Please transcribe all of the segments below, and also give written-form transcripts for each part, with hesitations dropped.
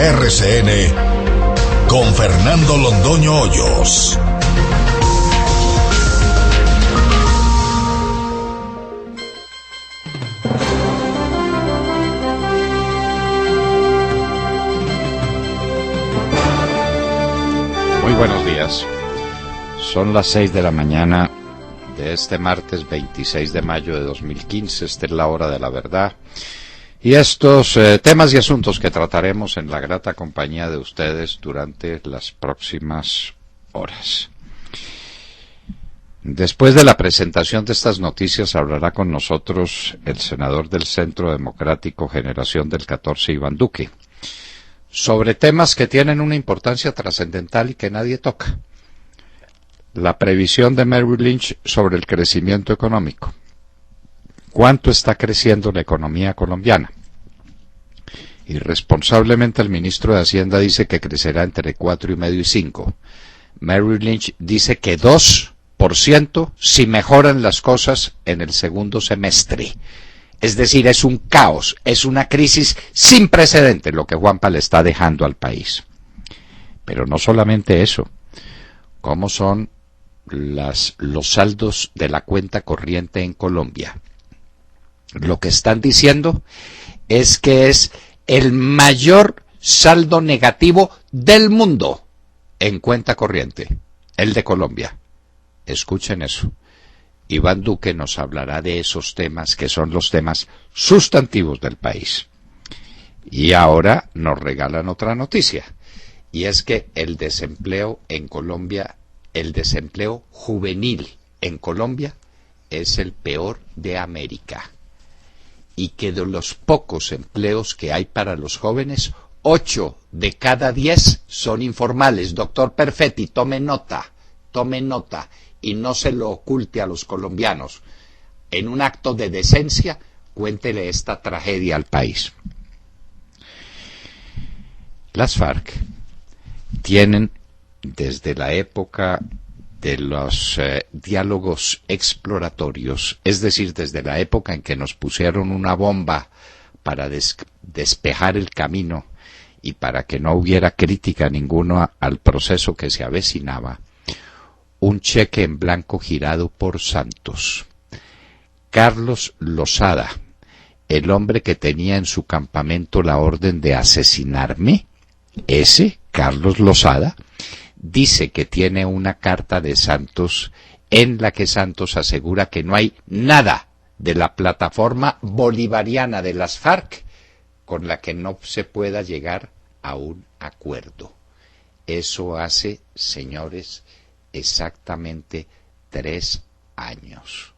RCN con Fernando Londoño Hoyos. Muy buenos días. Son las 6 de la mañana de este martes 26 de mayo de 2015. Esta es la hora de la verdad. Y estos temas y asuntos que trataremos en la grata compañía de ustedes durante las próximas horas. Después de la presentación de estas noticias hablará con nosotros el senador del Centro Democrático Generación del 14, Iván Duque, sobre temas que tienen una importancia trascendental y que nadie toca. La previsión de Merrill Lynch sobre el crecimiento económico. ¿Cuánto está creciendo la economía colombiana? Irresponsablemente el ministro de Hacienda dice que crecerá entre 4,5 y 5. Merrill Lynch dice que 2% si mejoran las cosas en el segundo semestre. Es decir, es un caos, es una crisis sin precedentes lo que Juanpa le está dejando al país. Pero no solamente eso. ¿Cómo son los saldos de la cuenta corriente en Colombia? Lo que están diciendo es que es el mayor saldo negativo del mundo en cuenta corriente, el de Colombia. Escuchen eso. Iván Duque nos hablará de esos temas que son los temas sustantivos del país. Y ahora nos regalan otra noticia, y es que el desempleo en Colombia, el desempleo juvenil en Colombia es el peor de América. Y que de los pocos empleos que hay para los jóvenes, 8 de cada 10 son informales. Doctor Perfetti, tome nota, y no se lo oculte a los colombianos. En un acto de decencia, cuéntele esta tragedia al país. Las FARC tienen, desde la época de los diálogos exploratorios, es decir, desde la época en que nos pusieron una bomba para despejar el camino y para que no hubiera crítica ninguna al proceso que se avecinaba, un cheque en blanco girado por Santos. Carlos Lozada, el hombre que tenía en su campamento la orden de asesinarme, ese, Carlos Lozada, dice que tiene una carta de Santos en la que Santos asegura que no hay nada de la plataforma bolivariana de las FARC con la que no se pueda llegar a un acuerdo. Eso hace, señores, exactamente 3 años.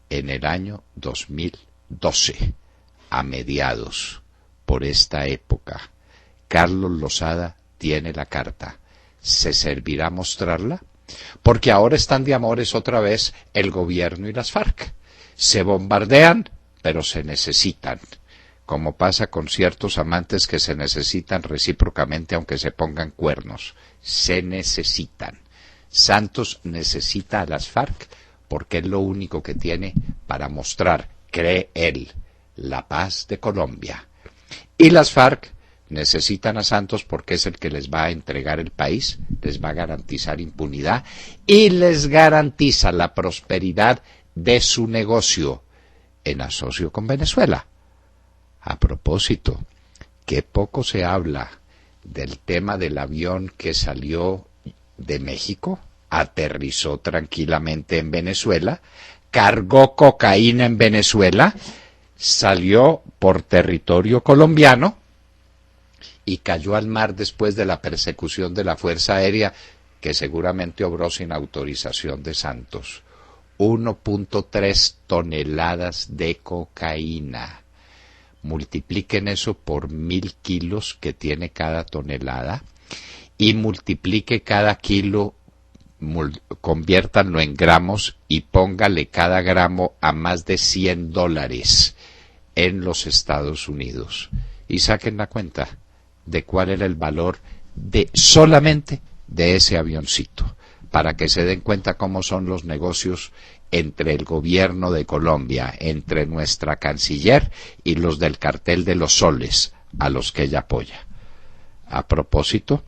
En el año 2012, a mediados, por esta época, Carlos Lozada tiene la carta. ¿Se servirá mostrarla? Porque ahora están de amores otra vez el gobierno y las FARC. Se bombardean, pero se necesitan. Como pasa con ciertos amantes que se necesitan recíprocamente aunque se pongan cuernos. Se necesitan. Santos necesita a las FARC porque es lo único que tiene para mostrar, cree él, la paz de Colombia. Y las FARC necesitan a Santos porque es el que les va a entregar el país, les va a garantizar impunidad y les garantiza la prosperidad de su negocio en asocio con Venezuela. A propósito, qué poco se habla del tema del avión que salió de México, aterrizó tranquilamente en Venezuela, cargó cocaína en Venezuela, salió por territorio colombiano y cayó al mar después de la persecución de la Fuerza Aérea, que seguramente obró sin autorización de Santos. 1.3 toneladas de cocaína. Multipliquen eso por 1.000 kilos que tiene cada tonelada y multiplique cada kilo, conviértanlo en gramos y póngale cada gramo a más de $100 en los Estados Unidos. Y saquen la cuenta de cuál era el valor de solamente de ese avioncito, para que se den cuenta cómo son los negocios entre el gobierno de Colombia, entre nuestra canciller y los del cartel de los soles, a los que ella apoya. A propósito,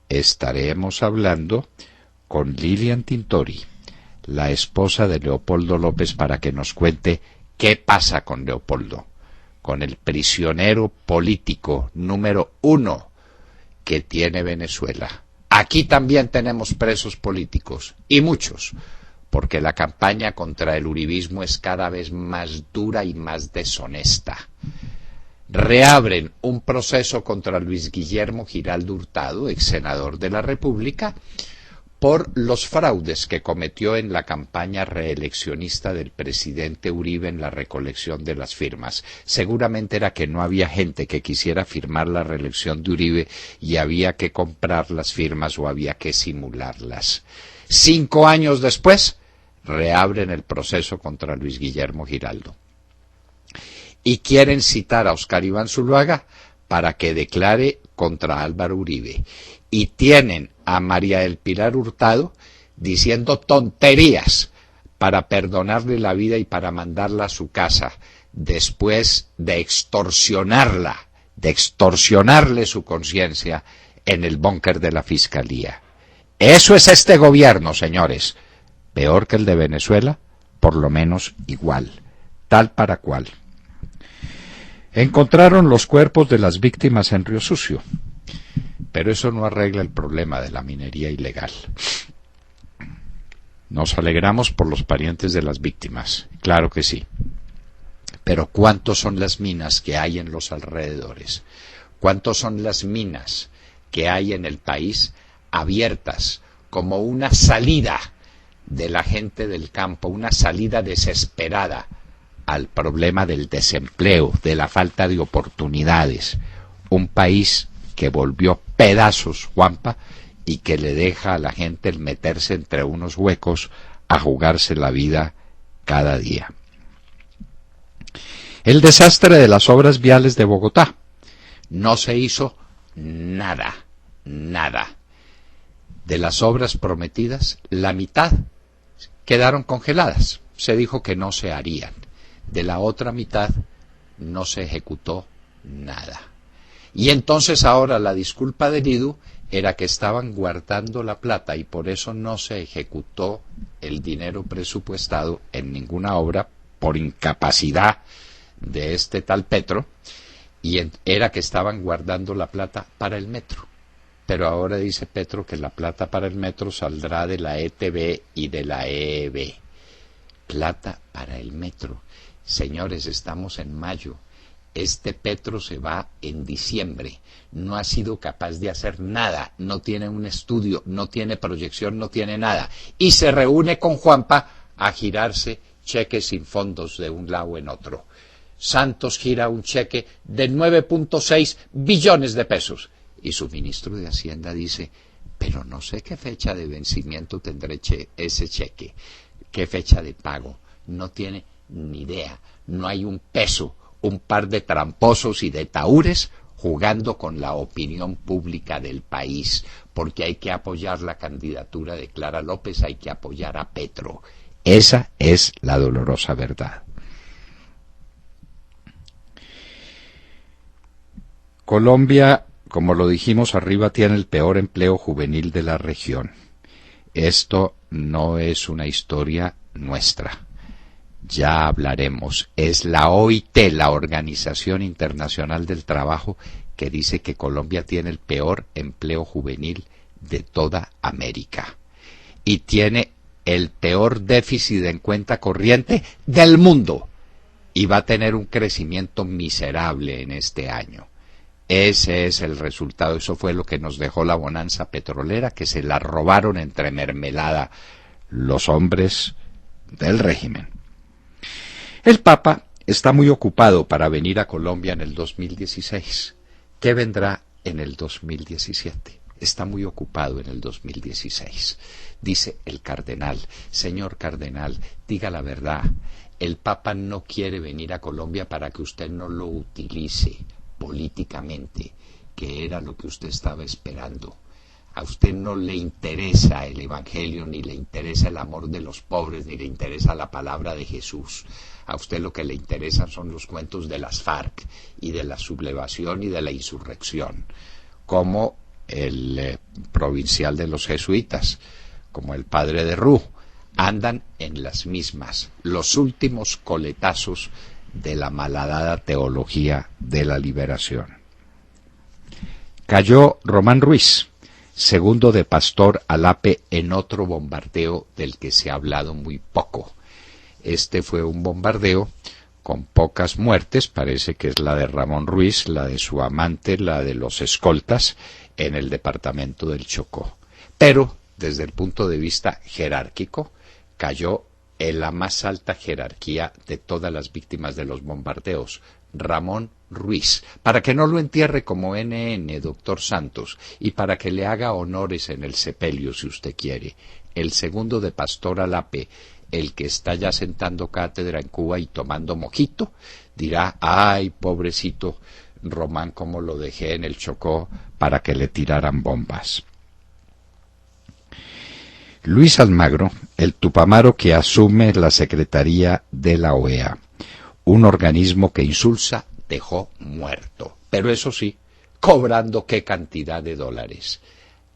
estaremos hablando con Lilian Tintori, la esposa de Leopoldo López, para que nos cuente qué pasa con Leopoldo, con el prisionero político número 1 que tiene Venezuela. Aquí también tenemos presos políticos, y muchos, porque la campaña contra el uribismo es cada vez más dura y más deshonesta. Reabren un proceso contra Luis Guillermo Giraldo Hurtado, ex senador de la República, por los fraudes que cometió en la campaña reeleccionista del presidente Uribe en la recolección de las firmas. Seguramente era que no había gente que quisiera firmar la reelección de Uribe y había que comprar las firmas o había que simularlas. 5 años después, reabren el proceso contra Luis Guillermo Giraldo. Y quieren citar a Óscar Iván Zuluaga para que declare contra Álvaro Uribe. Y tienen a María del Pilar Hurtado diciendo tonterías para perdonarle la vida y para mandarla a su casa, después de extorsionarle su conciencia en el búnker de la Fiscalía. Eso es este gobierno, señores. Peor que el de Venezuela, por lo menos igual, tal para cual. Encontraron los cuerpos de las víctimas en Río Sucio, pero eso no arregla el problema de la minería ilegal. Nos alegramos por los parientes de las víctimas, claro que sí, pero ¿cuántos son las minas que hay en los alrededores? ¿Cuántos son las minas que hay en el país abiertas como una salida de la gente del campo, una salida desesperada al problema del desempleo, de la falta de oportunidades? Un país que volvió pedazos, Juanpa, y que le deja a la gente el meterse entre unos huecos a jugarse la vida cada día. El desastre de las obras viales de Bogotá. No se hizo nada. De las obras prometidas, la mitad quedaron congeladas. Se dijo que no se harían. De la otra mitad no se ejecutó nada. Y entonces ahora la disculpa del IDU era que estaban guardando la plata y por eso no se ejecutó el dinero presupuestado en ninguna obra por incapacidad de este tal Petro, y era que estaban guardando la plata para el metro. Pero ahora dice Petro que la plata para el metro saldrá de la ETB y de la EEB. Plata para el metro. Señores, estamos en mayo. Este Petro se va en diciembre. No ha sido capaz de hacer nada. No tiene un estudio, no tiene proyección, no tiene nada. Y se reúne con Juanpa a girarse cheques sin fondos de un lado en otro. Santos gira un cheque de 9.6 billones de pesos. Y su ministro de Hacienda dice, pero no sé qué fecha de vencimiento tendrá ese cheque. ¿Qué fecha de pago? No tiene ni idea. No hay un peso. Un par de tramposos y de tahúres jugando con la opinión pública del país, porque hay que apoyar la candidatura de Clara López, hay que apoyar a Petro. Esa es la dolorosa verdad. Colombia, como lo dijimos arriba, tiene el peor empleo juvenil de la región. Esto no es una historia nuestra. Ya hablaremos. Es la OIT, la Organización Internacional del Trabajo, que dice que Colombia tiene el peor empleo juvenil de toda América. Y tiene el peor déficit en cuenta corriente del mundo. Y va a tener un crecimiento miserable en este año. Ese es el resultado. Eso fue lo que nos dejó la bonanza petrolera, que se la robaron entre mermelada los hombres del régimen. El Papa está muy ocupado para venir a Colombia en el 2016. ¿Qué vendrá en el 2017? Está muy ocupado en el 2016. Dice el cardenal, señor cardenal, diga la verdad. El Papa no quiere venir a Colombia para que usted no lo utilice políticamente, que era lo que usted estaba esperando. A usted no le interesa el Evangelio, ni le interesa el amor de los pobres, ni le interesa la palabra de Jesús. A usted lo que le interesan son los cuentos de las FARC y de la sublevación y de la insurrección. como el provincial de los jesuitas, como el padre de Roux, andan en las mismas, los últimos coletazos de la malhadada teología de la liberación. Cayó Román Ruiz, segundo de Pastor Alape, en otro bombardeo del que se ha hablado muy poco. Este fue un bombardeo con pocas muertes, parece que es la de Ramón Ruiz, la de su amante, la de los escoltas, en el departamento del Chocó. Pero, desde el punto de vista jerárquico, cayó en la más alta jerarquía de todas las víctimas de los bombardeos, Ramón Ruiz, para que no lo entierre como NN, doctor Santos, y para que le haga honores en el sepelio, si usted quiere. El segundo de Pastor Alape, el que está ya sentando cátedra en Cuba y tomando mojito, dirá, ay, pobrecito Román, cómo lo dejé en el Chocó para que le tiraran bombas. Luis Almagro, el tupamaro que asume la Secretaría de la OEA, un organismo que Insulza dejó muerto, pero eso sí, cobrando qué cantidad de dólares.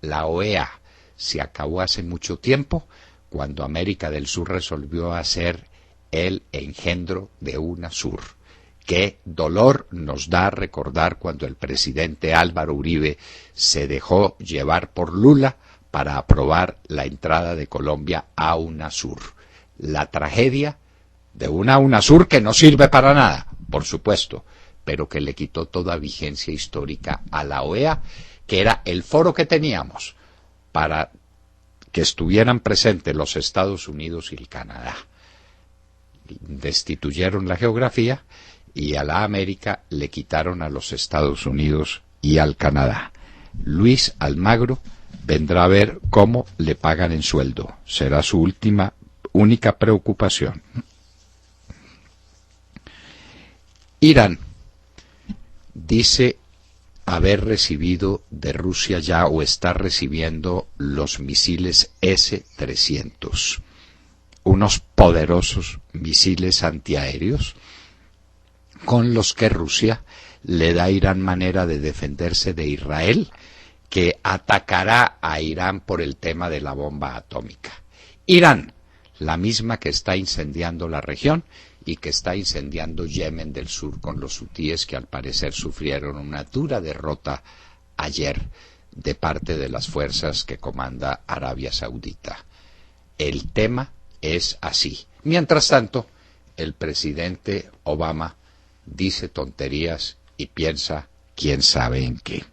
La OEA se acabó hace mucho tiempo, cuando América del Sur resolvió hacer el engendro de UNASUR. Qué dolor nos da recordar cuando el presidente Álvaro Uribe se dejó llevar por Lula para aprobar la entrada de Colombia a UNASUR. La tragedia de una UNASUR que no sirve para nada, por supuesto, pero que le quitó toda vigencia histórica a la OEA, que era el foro que teníamos para que estuvieran presentes los Estados Unidos y el Canadá. Destituyeron la geografía y a la América le quitaron a los Estados Unidos y al Canadá. Luis Almagro vendrá a ver cómo le pagan en sueldo. Será su única preocupación. Irán dice haber recibido de Rusia ya o está recibiendo los misiles S-300, unos poderosos misiles antiaéreos con los que Rusia le da a Irán manera de defenderse de Israel, que atacará a Irán por el tema de la bomba atómica. Irán, la misma que está incendiando la región y que está incendiando Yemen del Sur con los hutíes, que al parecer sufrieron una dura derrota ayer de parte de las fuerzas que comanda Arabia Saudita. El tema es así. Mientras tanto, el presidente Obama dice tonterías y piensa quién sabe en qué.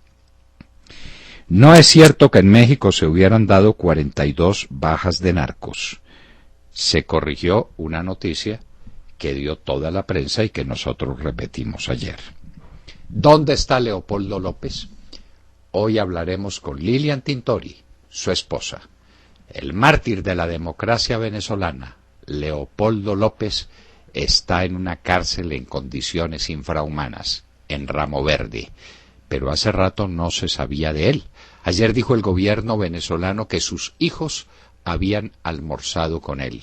No es cierto que en México se hubieran dado 42 bajas de narcos. Se corrigió una noticia que dio toda la prensa y que nosotros repetimos ayer. ¿Dónde está Leopoldo López? Hoy hablaremos con Lilian Tintori, su esposa. El mártir de la democracia venezolana, Leopoldo López, está en una cárcel en condiciones infrahumanas, en Ramo Verde, pero hace rato no se sabía de él. Ayer dijo el gobierno venezolano que sus hijos habían almorzado con él.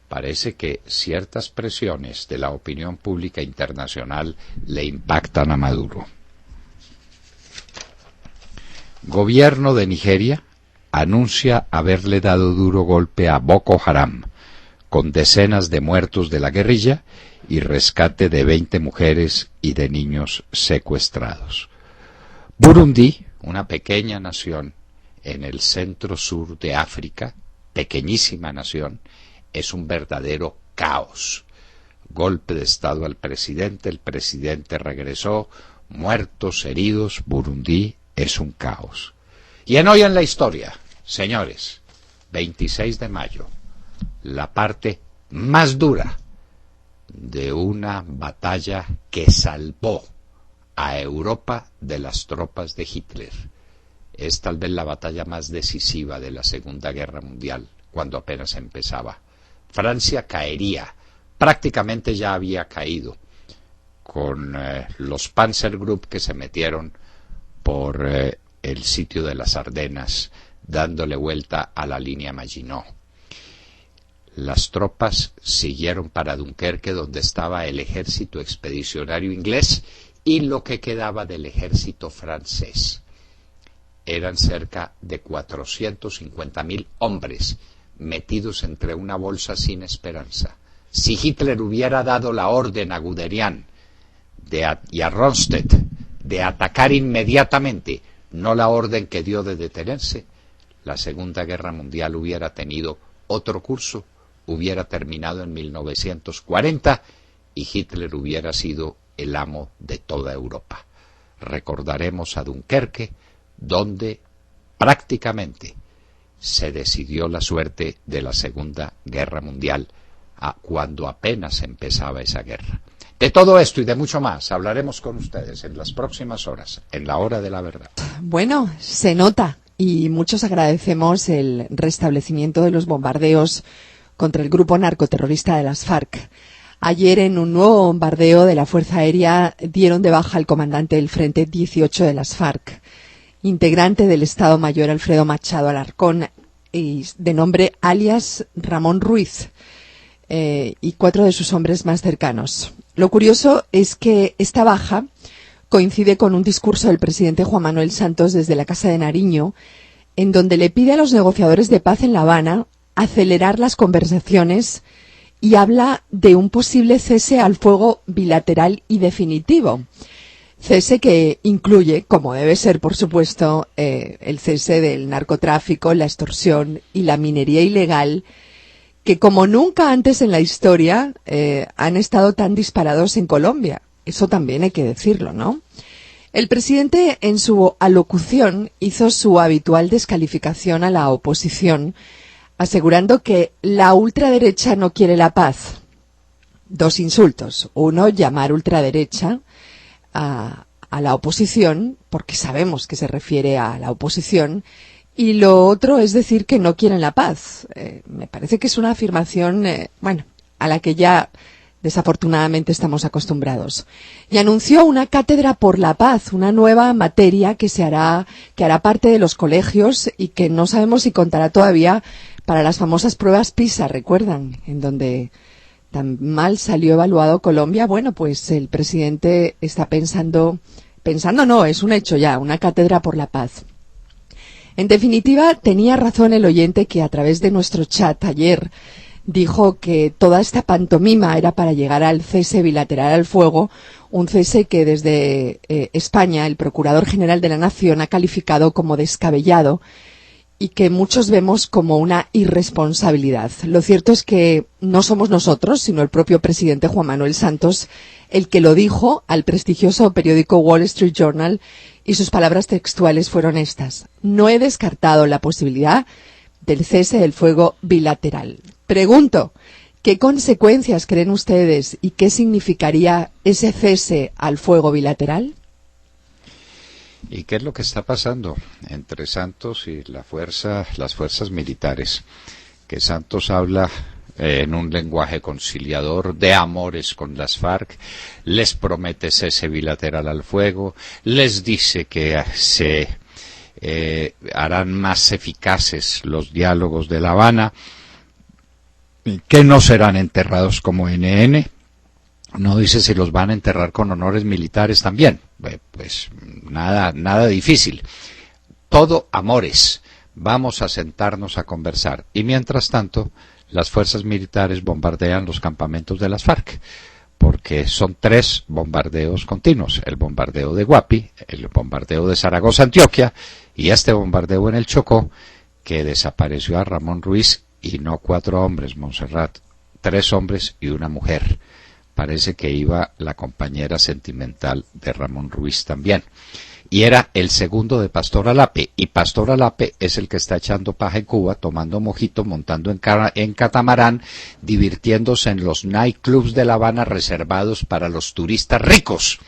Parece que ciertas presiones de la opinión pública internacional le impactan a Maduro. Gobierno de Nigeria anuncia haberle dado duro golpe a Boko Haram, con decenas de muertos de la guerrilla y rescate de 20 mujeres y de niños secuestrados. Burundi, una pequeña nación en el centro-sur de África, pequeñísima nación, es un verdadero caos. Golpe de estado al presidente, el presidente regresó, muertos, heridos, Burundi es un caos. Y en Hoy en la Historia, señores, 26 de mayo, la parte más dura de una batalla que salvó a Europa de las tropas de Hitler. Es tal vez la batalla más decisiva de la Segunda Guerra Mundial, cuando apenas empezaba. Francia caería, prácticamente ya había caído, con los Panzergruppe que se metieron por el sitio de las Ardenas, dándole vuelta a la línea Maginot. Las tropas siguieron para Dunkerque, donde estaba el ejército expedicionario inglés y lo que quedaba del ejército francés. eran cerca de 450.000 hombres metidos entre una bolsa sin esperanza. Si Hitler hubiera dado la orden a Guderian y a Rundstedt de atacar inmediatamente, no la orden que dio de detenerse, la Segunda Guerra Mundial hubiera tenido otro curso, hubiera terminado en 1940 y Hitler hubiera sido el amo de toda Europa. Recordaremos a Dunkerque, donde prácticamente se decidió la suerte de la Segunda Guerra Mundial, cuando apenas empezaba esa guerra. De todo esto y de mucho más hablaremos con ustedes en las próximas horas, en la hora de la verdad. Bueno, se nota y muchos agradecemos el restablecimiento de los bombardeos contra el grupo narcoterrorista de las FARC. Ayer, en un nuevo bombardeo de la Fuerza Aérea, dieron de baja al comandante del Frente 18 de las FARC, integrante del Estado Mayor Alfredo Machado Alarcón, y de nombre alias Ramón Ruiz, y 4 de sus hombres más cercanos. Lo curioso es que esta baja coincide con un discurso del presidente Juan Manuel Santos desde la Casa de Nariño, en donde le pide a los negociadores de paz en La Habana acelerar las conversaciones y habla de un posible cese al fuego bilateral y definitivo. Cese que incluye, como debe ser por supuesto, el cese del narcotráfico, la extorsión y la minería ilegal, que como nunca antes en la historia han estado tan disparados en Colombia. Eso también hay que decirlo, ¿no? El presidente, en su alocución, hizo su habitual descalificación a la oposición, asegurando que la ultraderecha no quiere la paz. 2 insultos. Uno, llamar ultraderecha a la oposición, porque sabemos que se refiere a la oposición, y lo otro es decir que no quieren la paz. Me parece que es una afirmación, a la que ya desafortunadamente estamos acostumbrados. Y anunció una cátedra por la paz, una nueva materia que hará parte de los colegios y que no sabemos si contará todavía para las famosas pruebas PISA, ¿recuerdan? En donde tan mal salió evaluado Colombia. Bueno, pues el presidente está pensando no, es un hecho ya, una cátedra por la paz. En definitiva, tenía razón el oyente que a través de nuestro chat ayer dijo que toda esta pantomima era para llegar al cese bilateral al fuego, un cese que desde España el Procurador General de la Nación ha calificado como descabellado y que muchos vemos como una irresponsabilidad. Lo cierto es que no somos nosotros, sino el propio presidente Juan Manuel Santos, el que lo dijo al prestigioso periódico Wall Street Journal, y sus palabras textuales fueron estas: no he descartado la posibilidad del cese del fuego bilateral. Pregunto, ¿qué consecuencias creen ustedes y qué significaría ese cese al fuego bilateral? ¿Y qué es lo que está pasando entre Santos y las fuerzas militares? Que Santos habla en un lenguaje conciliador de amores con las FARC, les promete cese bilateral al fuego, les dice que se harán más eficaces los diálogos de La Habana, que no serán enterrados como NN. No dice si los van a enterrar con honores militares también. Pues nada difícil. Todo amores. Vamos a sentarnos a conversar. Y mientras tanto, las fuerzas militares bombardean los campamentos de las FARC, porque son 3 bombardeos continuos. El bombardeo de Guapi, el bombardeo de Zaragoza, Antioquia, y este bombardeo en el Chocó, que desapareció a Ramón Ruiz, y no 4 hombres, Montserrat, 3 hombres y una mujer. Parece que iba la compañera sentimental de Ramón Ruiz también. Y era el segundo de Pastor Alape, y Pastor Alape es el que está echando paja en Cuba, tomando mojito, montando en catamarán, divirtiéndose en los nightclubs de La Habana reservados para los turistas ricos.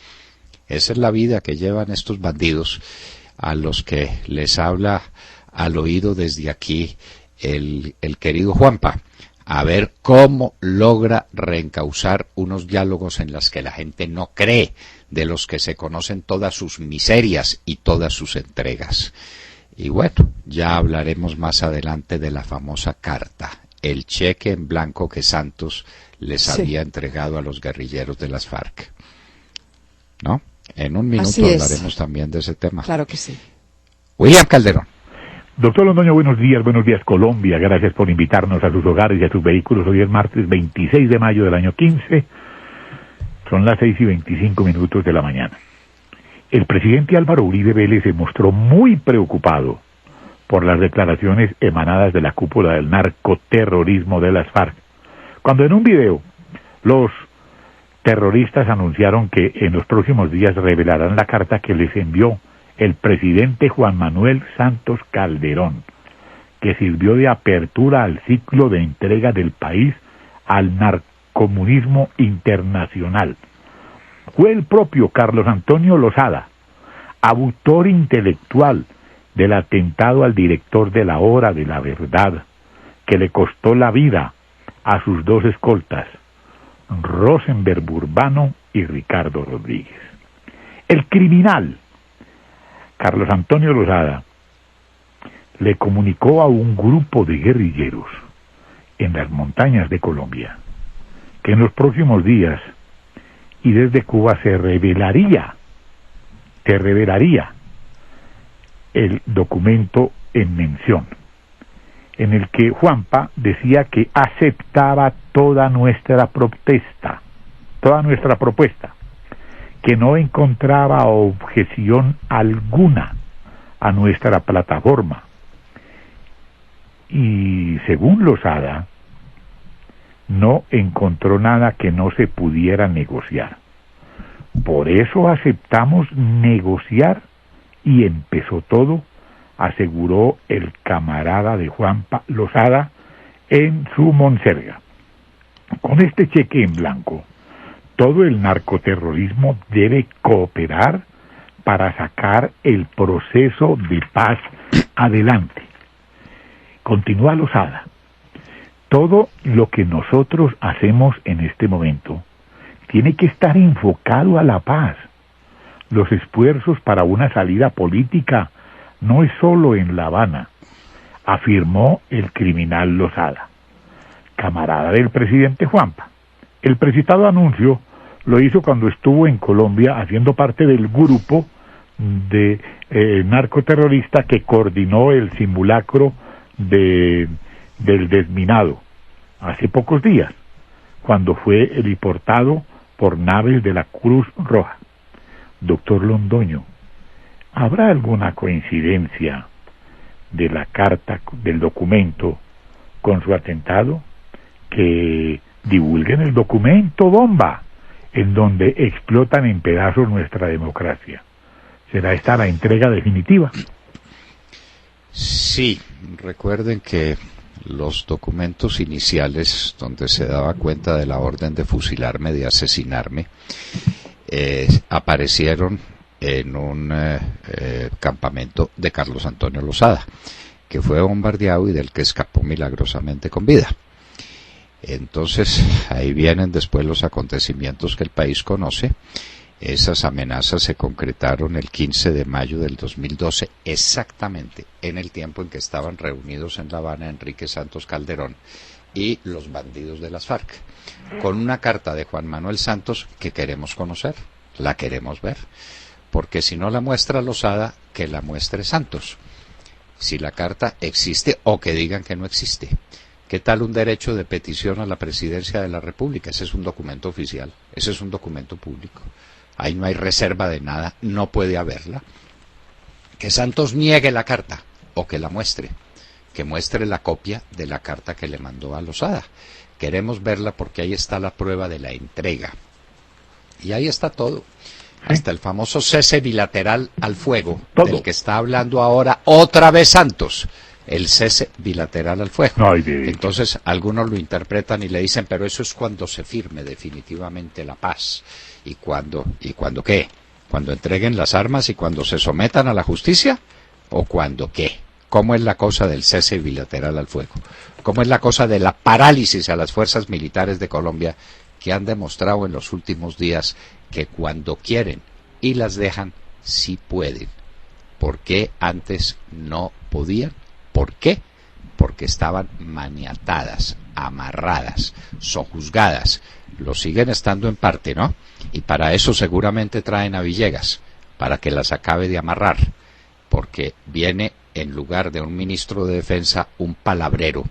Esa es la vida que llevan estos bandidos, a los que les habla al oído desde aquí el querido Juanpa. A ver cómo logra reencauzar unos diálogos en los que la gente no cree, de los que se conocen todas sus miserias y todas sus entregas. Y bueno, ya hablaremos más adelante de la famosa carta, el cheque en blanco que Santos les había entregado a los guerrilleros de las FARC. ¿No? En un minuto hablaremos también de ese tema. Claro que sí. William Calderón. Doctor Londoño, buenos días Colombia, gracias por invitarnos a sus hogares y a sus vehículos. Hoy es martes 26 de mayo del año 15, son las 6:25 de la mañana. El presidente Álvaro Uribe Vélez se mostró muy preocupado por las declaraciones emanadas de la cúpula del narcoterrorismo de las FARC, cuando en un video los terroristas anunciaron que en los próximos días revelarán la carta que les envió el presidente Juan Manuel Santos Calderón, que sirvió de apertura al ciclo de entrega del país al narcomunismo internacional. Fue el propio Carlos Antonio Lozada, autor intelectual del atentado al director de la Hora de la Verdad, que le costó la vida a sus dos escoltas, Rosenberg Burbano y Ricardo Rodríguez. El criminal Carlos Antonio Lozada le comunicó a un grupo de guerrilleros en las montañas de Colombia que en los próximos días y desde Cuba se revelaría el documento en mención, en el que Juanpa decía que aceptaba toda nuestra propuesta, que no encontraba objeción alguna a nuestra plataforma. Y según Lozada, no encontró nada que no se pudiera negociar. Por eso aceptamos negociar y empezó todo, aseguró el camarada de Juanpa Lozada en su monserga. Con este cheque en blanco, todo el narcoterrorismo debe cooperar para sacar el proceso de paz adelante. Continúa Lozada. Todo lo que nosotros hacemos en este momento tiene que estar enfocado a la paz. Los esfuerzos para una salida política no es solo en La Habana, afirmó el criminal Lozada, camarada del presidente Juanpa. El precitado anuncio lo hizo cuando estuvo en Colombia haciendo parte del grupo de narcoterrorista que coordinó el simulacro del desminado hace pocos días, cuando fue heliportado por naves de la Cruz Roja. Doctor Londoño, ¿habrá alguna coincidencia de la carta, del documento, con su atentado? Que divulguen el documento bomba, en donde explotan en pedazos nuestra democracia. ¿Será esta la entrega definitiva? Sí, recuerden que los documentos iniciales donde se daba cuenta de la orden de fusilarme, de asesinarme, aparecieron en un campamento de Carlos Antonio Lozada, que fue bombardeado y del que escapó milagrosamente con vida. Entonces, ahí vienen después los acontecimientos que el país conoce. Esas amenazas se concretaron el 15 de mayo del 2012, exactamente en el tiempo en que estaban reunidos en La Habana Enrique Santos Calderón y los bandidos de las FARC, con una carta de Juan Manuel Santos que queremos conocer, la queremos ver, porque si no la muestra Lozada, que la muestre Santos. Si la carta existe o que digan que no existe. ¿Qué tal un derecho de petición a la presidencia de la República? Ese es un documento oficial, ese es un documento público. Ahí no hay reserva de nada, no puede haberla. Que Santos niegue la carta o que la muestre, que muestre la copia de la carta que le mandó a Lozada. Queremos verla porque ahí está la prueba de la entrega. Y ahí está todo. Hasta el famoso cese bilateral al fuego, del que está hablando ahora otra vez Santos. El cese bilateral al fuego. Entonces algunos lo interpretan y le dicen, pero eso es cuando se firme definitivamente la paz. ¿Y cuándo qué? ¿Cuando entreguen las armas y cuando se sometan a la justicia? ¿O cuándo qué? ¿Cómo es la cosa del cese bilateral al fuego? ¿Cómo es la cosa de la parálisis a las fuerzas militares de Colombia, que han demostrado en los últimos días que cuando quieren y las dejan, sí pueden? ¿Por qué antes no podían? ¿Por qué? Porque estaban maniatadas, amarradas, sojuzgadas. Lo siguen estando en parte, ¿no? Y para eso seguramente traen a Villegas, para que las acabe de amarrar. porque viene en lugar de un ministro de defensa un palabrero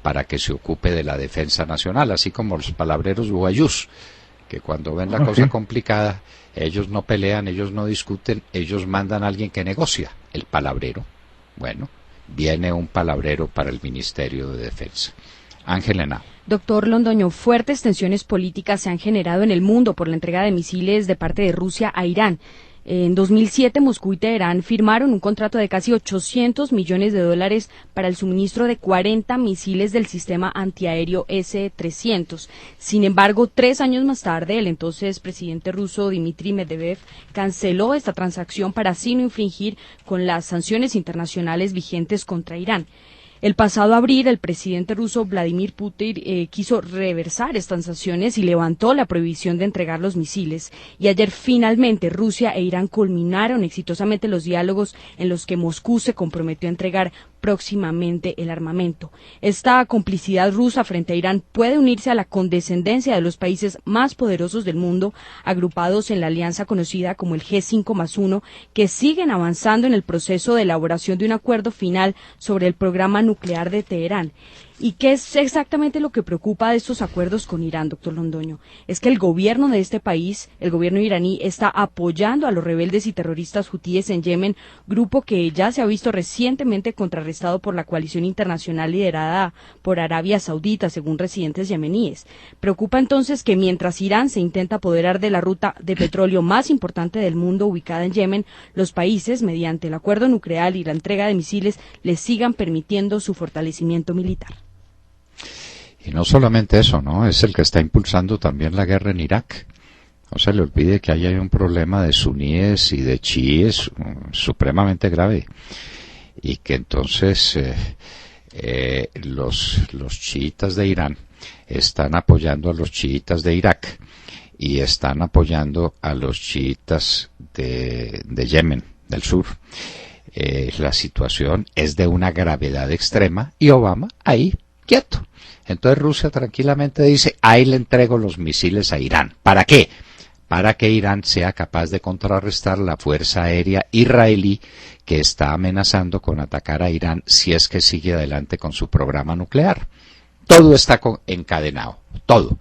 para que se ocupe de la defensa nacional, así como los palabreros guayús, que cuando ven la cosa complicada, ellos no pelean, ellos no discuten, ellos mandan a alguien que negocia, el palabrero. Bueno, viene un palabrero para el Ministerio de Defensa. Ángel Henao. Doctor Londoño, fuertes tensiones políticas se han generado en el mundo por la entrega de misiles de parte de Rusia a Irán. En 2007, Moscú y Teherán firmaron un contrato de casi $800 millones para el suministro de 40 misiles del sistema antiaéreo S-300. Sin embargo, 3 años más tarde, el entonces presidente ruso Dmitry Medvedev canceló esta transacción para así no infringir con las sanciones internacionales vigentes contra Irán. El pasado abril, el presidente ruso Vladimir Putin quiso reversar estas sanciones y levantó la prohibición de entregar los misiles. Y ayer, finalmente, Rusia e Irán culminaron exitosamente los diálogos en los que Moscú se comprometió a entregar próximamente el armamento. Esta complicidad rusa frente a Irán puede unirse a la condescendencia de los países más poderosos del mundo, agrupados en la alianza conocida como el G5+1, que siguen avanzando en el proceso de elaboración de un acuerdo final sobre el programa nuclear de Teherán. ¿Y qué es exactamente lo que preocupa de estos acuerdos con Irán, doctor Londoño? Es que el gobierno de este país, el gobierno iraní, está apoyando a los rebeldes y terroristas hutíes en Yemen, grupo que ya se ha visto recientemente contrarrestado por la coalición internacional liderada por Arabia Saudita, según residentes yemeníes. Preocupa entonces que mientras Irán se intenta apoderar de la ruta de petróleo más importante del mundo ubicada en Yemen, los países, mediante el acuerdo nuclear y la entrega de misiles, les sigan permitiendo su fortalecimiento militar. Y no solamente eso, ¿no? Es el que está impulsando también la guerra en Irak. No se le olvide que ahí hay un problema de suníes y de chiíes supremamente grave. Y que entonces los chiitas de Irán están apoyando a los chiitas de Irak y están apoyando a los chiitas de Yemen, del sur. La situación es de una gravedad extrema y Obama ahí quieto. Entonces Rusia tranquilamente dice, ahí le entrego los misiles a Irán. ¿Para qué? Para que Irán sea capaz de contrarrestar la fuerza aérea israelí que está amenazando con atacar a Irán si es que sigue adelante con su programa nuclear. Todo está encadenado, todo.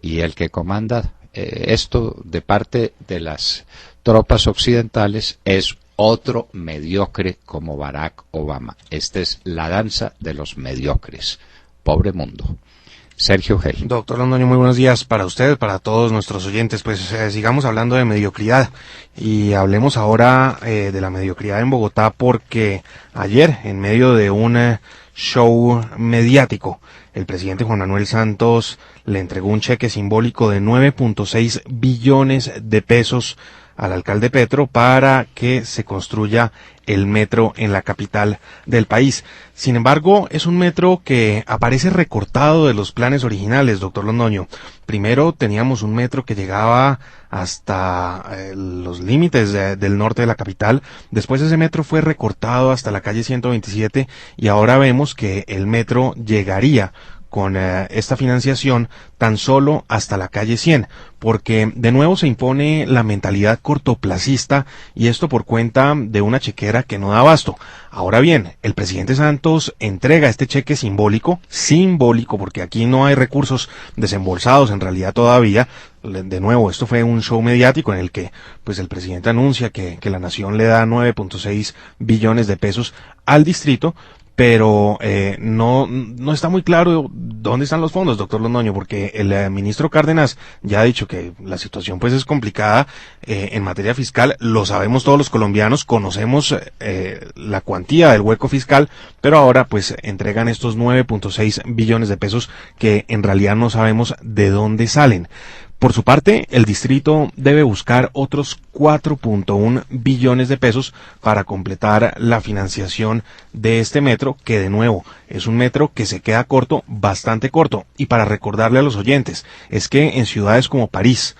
Y el que comanda esto de parte de las tropas occidentales es otro mediocre como Barack Obama. Esta es la danza de los mediocres. Pobre mundo. Sergio Gel. Doctor Londoño, muy buenos días para usted, para todos nuestros oyentes. Pues sigamos hablando de mediocridad y hablemos ahora de la mediocridad en Bogotá, porque ayer, en medio de un show mediático, el presidente Juan Manuel Santos le entregó un cheque simbólico de 9.6 billones de pesos al alcalde Petro para que se construya el metro en la capital del país. Sin embargo, es un metro que aparece recortado de los planes originales, doctor Londoño. Primero teníamos un metro que llegaba hasta los límites del norte de la capital. Después ese metro fue recortado hasta la calle 127 y ahora vemos que el metro llegaría con esta financiación tan solo hasta la calle 100, porque de nuevo se impone la mentalidad cortoplacista y esto por cuenta de una chequera que no da abasto. Ahora bien, el presidente Santos entrega este cheque simbólico porque aquí no hay recursos desembolsados en realidad todavía. De nuevo, esto fue un show mediático en el que pues el presidente anuncia que la nación le da 9.6 billones de pesos al distrito, pero no está muy claro dónde están los fondos, doctor Londoño, porque el ministro Cárdenas ya ha dicho que la situación pues es complicada en materia fiscal. Lo sabemos todos los colombianos, conocemos la cuantía del hueco fiscal, pero ahora pues entregan estos 9.6 billones de pesos que en realidad no sabemos de dónde salen. Por su parte, el distrito debe buscar otros 4.1 billones de pesos para completar la financiación de este metro, que de nuevo es un metro que se queda corto, bastante corto. Y para recordarle a los oyentes, es que en ciudades como París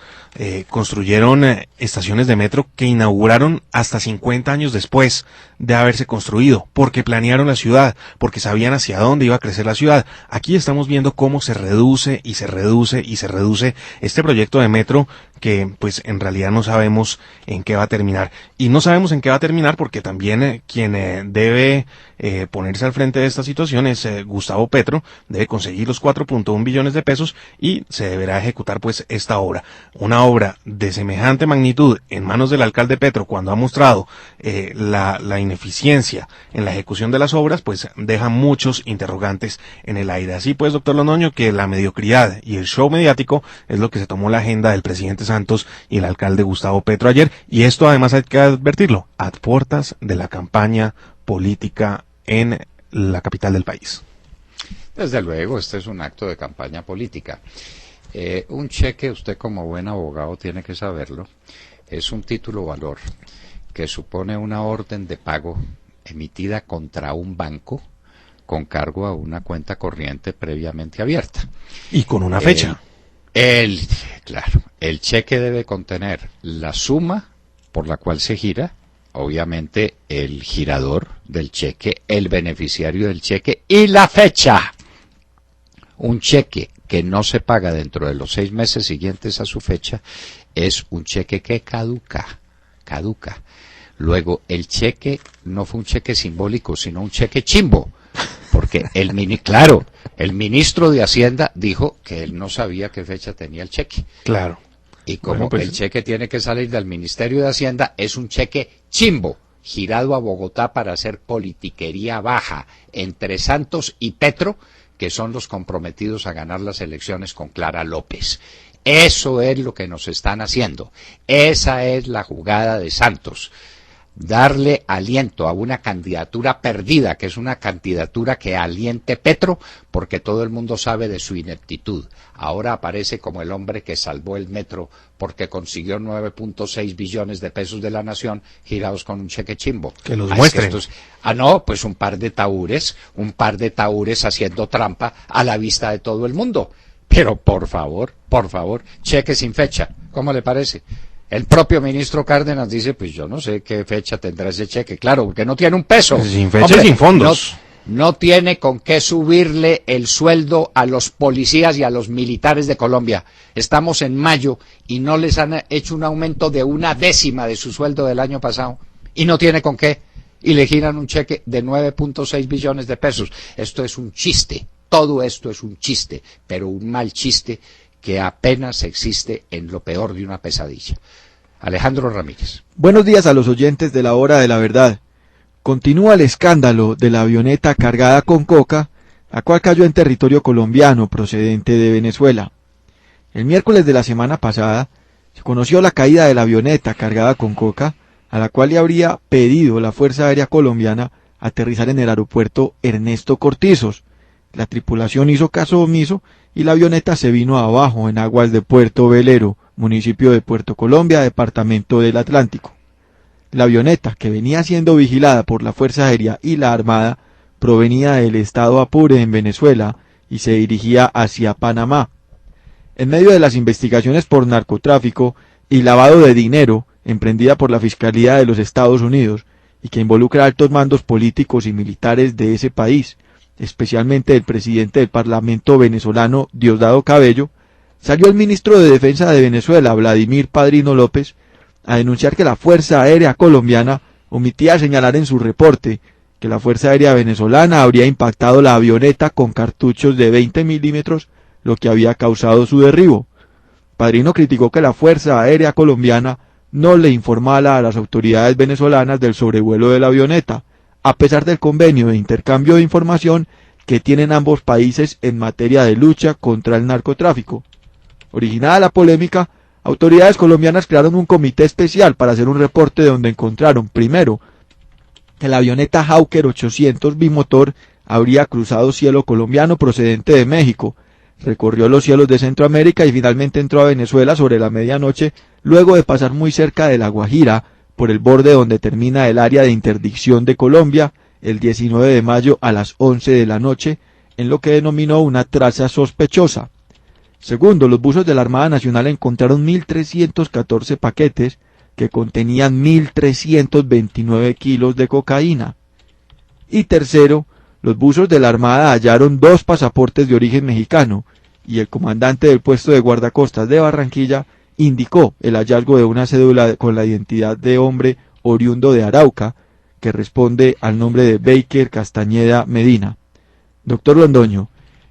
construyeron estaciones de metro que inauguraron hasta 50 años después de haberse construido, porque planearon la ciudad, porque sabían hacia dónde iba a crecer la ciudad. Aquí estamos viendo cómo se reduce y se reduce y se reduce este proyecto de metro que pues en realidad no sabemos en qué va a terminar. Y no sabemos en qué va a terminar porque también quien debe ponerse al frente de esta situación es Gustavo Petro, debe conseguir los 4.1 billones de pesos y se deberá ejecutar pues esta obra. Una obra de semejante magnitud en manos del alcalde Petro, cuando ha mostrado la ineficiencia en la ejecución de las obras, pues deja muchos interrogantes en el aire. Así pues, doctor Londoño, que la mediocridad y el show mediático es lo que se tomó la agenda del presidente Santos y el alcalde Gustavo Petro ayer, y esto además hay que advertirlo, a puertas de la campaña política en la capital del país. Desde luego, este es un acto de campaña política. Un cheque, usted como buen abogado tiene que saberlo, es un título valor que supone una orden de pago emitida contra un banco con cargo a una cuenta corriente previamente abierta. Y con una fecha. Claro, el cheque debe contener la suma por la cual se gira, obviamente el girador del cheque, el beneficiario del cheque y la fecha. Un cheque que no se paga dentro de los 6 meses siguientes a su fecha es un cheque que caduca. Luego, el cheque no fue un cheque simbólico, sino un cheque chimbo, porque el ministro de Hacienda dijo que él no sabía qué fecha tenía el cheque. Claro. Y como el cheque tiene que salir del Ministerio de Hacienda, es un cheque chimbo, girado a Bogotá para hacer politiquería baja entre Santos y Petro, que son los comprometidos a ganar las elecciones con Clara López. Eso es lo que nos están haciendo. Esa es la jugada de Santos. Darle aliento a una candidatura perdida, que es una candidatura que aliente Petro, porque todo el mundo sabe de su ineptitud. Ahora aparece como el hombre que salvó el metro porque consiguió 9.6 billones de pesos de la nación girados con un cheque chimbo. Que los muestren. Pues un par de taúres haciendo trampa a la vista de todo el mundo. Pero por favor, cheque sin fecha. ¿Cómo le parece? El propio ministro Cárdenas dice, pues yo no sé qué fecha tendrá ese cheque. Claro, porque no tiene un peso. Sin fecha y sin fondos. No tiene con qué subirle el sueldo a los policías y a los militares de Colombia. Estamos en mayo y no les han hecho un aumento de 1/10 de su sueldo del año pasado. Y no tiene con qué. Y le giran un cheque de 9.6 billones de pesos. Esto es un chiste. Todo esto es un chiste, pero un mal chiste que apenas existe en lo peor de una pesadilla. Alejandro Ramírez. Buenos días a los oyentes de la Hora de la Verdad. Continúa el escándalo de la avioneta cargada con coca, la cual cayó en territorio colombiano procedente de Venezuela. El miércoles de la semana pasada se conoció la caída de la avioneta cargada con coca, a la cual le habría pedido la Fuerza Aérea Colombiana aterrizar en el aeropuerto Ernesto Cortizos. La tripulación hizo caso omiso y la avioneta se vino abajo en aguas de Puerto Velero, municipio de Puerto Colombia, departamento del Atlántico. La avioneta, que venía siendo vigilada por la Fuerza Aérea y la Armada, provenía del estado Apure en Venezuela y se dirigía hacia Panamá. En medio de las investigaciones por narcotráfico y lavado de dinero emprendida por la Fiscalía de los Estados Unidos y que involucra a altos mandos políticos y militares de ese país, especialmente el presidente del Parlamento venezolano Diosdado Cabello, salió el ministro de Defensa de Venezuela, Vladimir Padrino López, a denunciar que la Fuerza Aérea Colombiana omitía señalar en su reporte que la Fuerza Aérea Venezolana habría impactado la avioneta con cartuchos de 20 milímetros, lo que había causado su derribo. Padrino criticó que la Fuerza Aérea Colombiana no le informara a las autoridades venezolanas del sobrevuelo de la avioneta, a pesar del convenio de intercambio de información que tienen ambos países en materia de lucha contra el narcotráfico. Originada la polémica, autoridades colombianas crearon un comité especial para hacer un reporte donde encontraron, primero, que la avioneta Hawker 800 bimotor habría cruzado cielo colombiano procedente de México, recorrió los cielos de Centroamérica y finalmente entró a Venezuela sobre la medianoche, luego de pasar muy cerca de La Guajira, por el borde donde termina el área de interdicción de Colombia, el 19 de mayo a las 11 de la noche, en lo que denominó una traza sospechosa. Segundo, los buzos de la Armada Nacional encontraron 1.314 paquetes que contenían 1.329 kilos de cocaína. Y tercero, los buzos de la Armada hallaron 2 pasaportes de origen mexicano, y el comandante del puesto de guardacostas de Barranquilla indicó el hallazgo de una cédula con la identidad de hombre oriundo de Arauca, que responde al nombre de Baker Castañeda Medina. Doctor Londoño,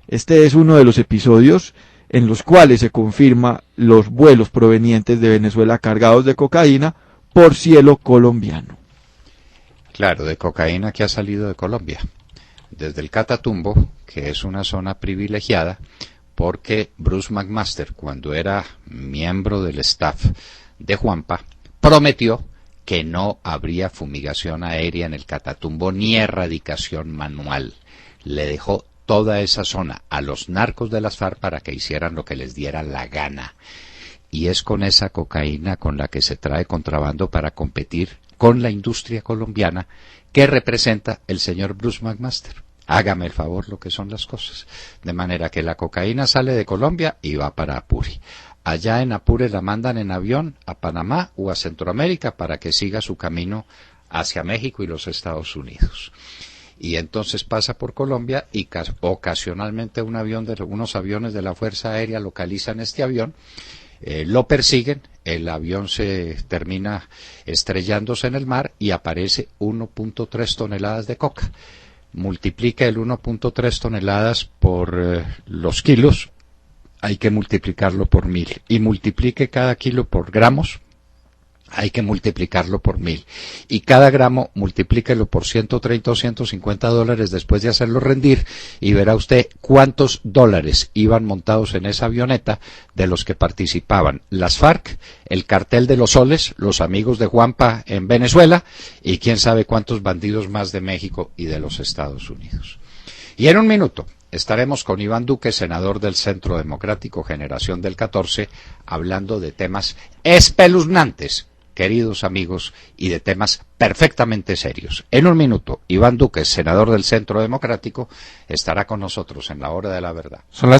este es uno de los episodios en los cuales se confirma los vuelos provenientes de Venezuela cargados de cocaína por cielo colombiano. Claro, de cocaína que ha salido de Colombia, desde el Catatumbo, que es una zona privilegiada, porque Bruce McMaster, cuando era miembro del staff de Juanpa, prometió que no habría fumigación aérea en el Catatumbo ni erradicación manual. Le dejó toda esa zona a los narcos de las FARC para que hicieran lo que les diera la gana. Y es con esa cocaína con la que se trae contrabando para competir con la industria colombiana que representa el señor Bruce McMaster. Hágame el favor lo que son las cosas. De manera que la cocaína sale de Colombia y va para Apure. Allá en Apure la mandan en avión a Panamá o a Centroamérica para que siga su camino hacia México y los Estados Unidos. Y entonces pasa por Colombia y ocasionalmente unos aviones de la Fuerza Aérea localizan este avión, lo persiguen, el avión se termina estrellándose en el mar y aparece 1.3 toneladas de coca. Multiplica el 1.3 toneladas por los kilos, hay que multiplicarlo por 1000. Y multiplique cada kilo por gramos, hay que multiplicarlo por 1000. Y cada gramo multiplíquelo por 130 o 150 dólares después de hacerlo rendir y verá usted cuántos dólares iban montados en esa avioneta de los que participaban las FARC, el cartel de los soles, los amigos de Juanpa en Venezuela y quién sabe cuántos bandidos más de México y de los Estados Unidos. Y en un minuto estaremos con Iván Duque, senador del Centro Democrático Generación del 14, hablando de temas espeluznantes, queridos amigos, y de temas perfectamente serios. En un minuto, Iván Duque, senador del Centro Democrático, estará con nosotros en la Hora de la Verdad. Son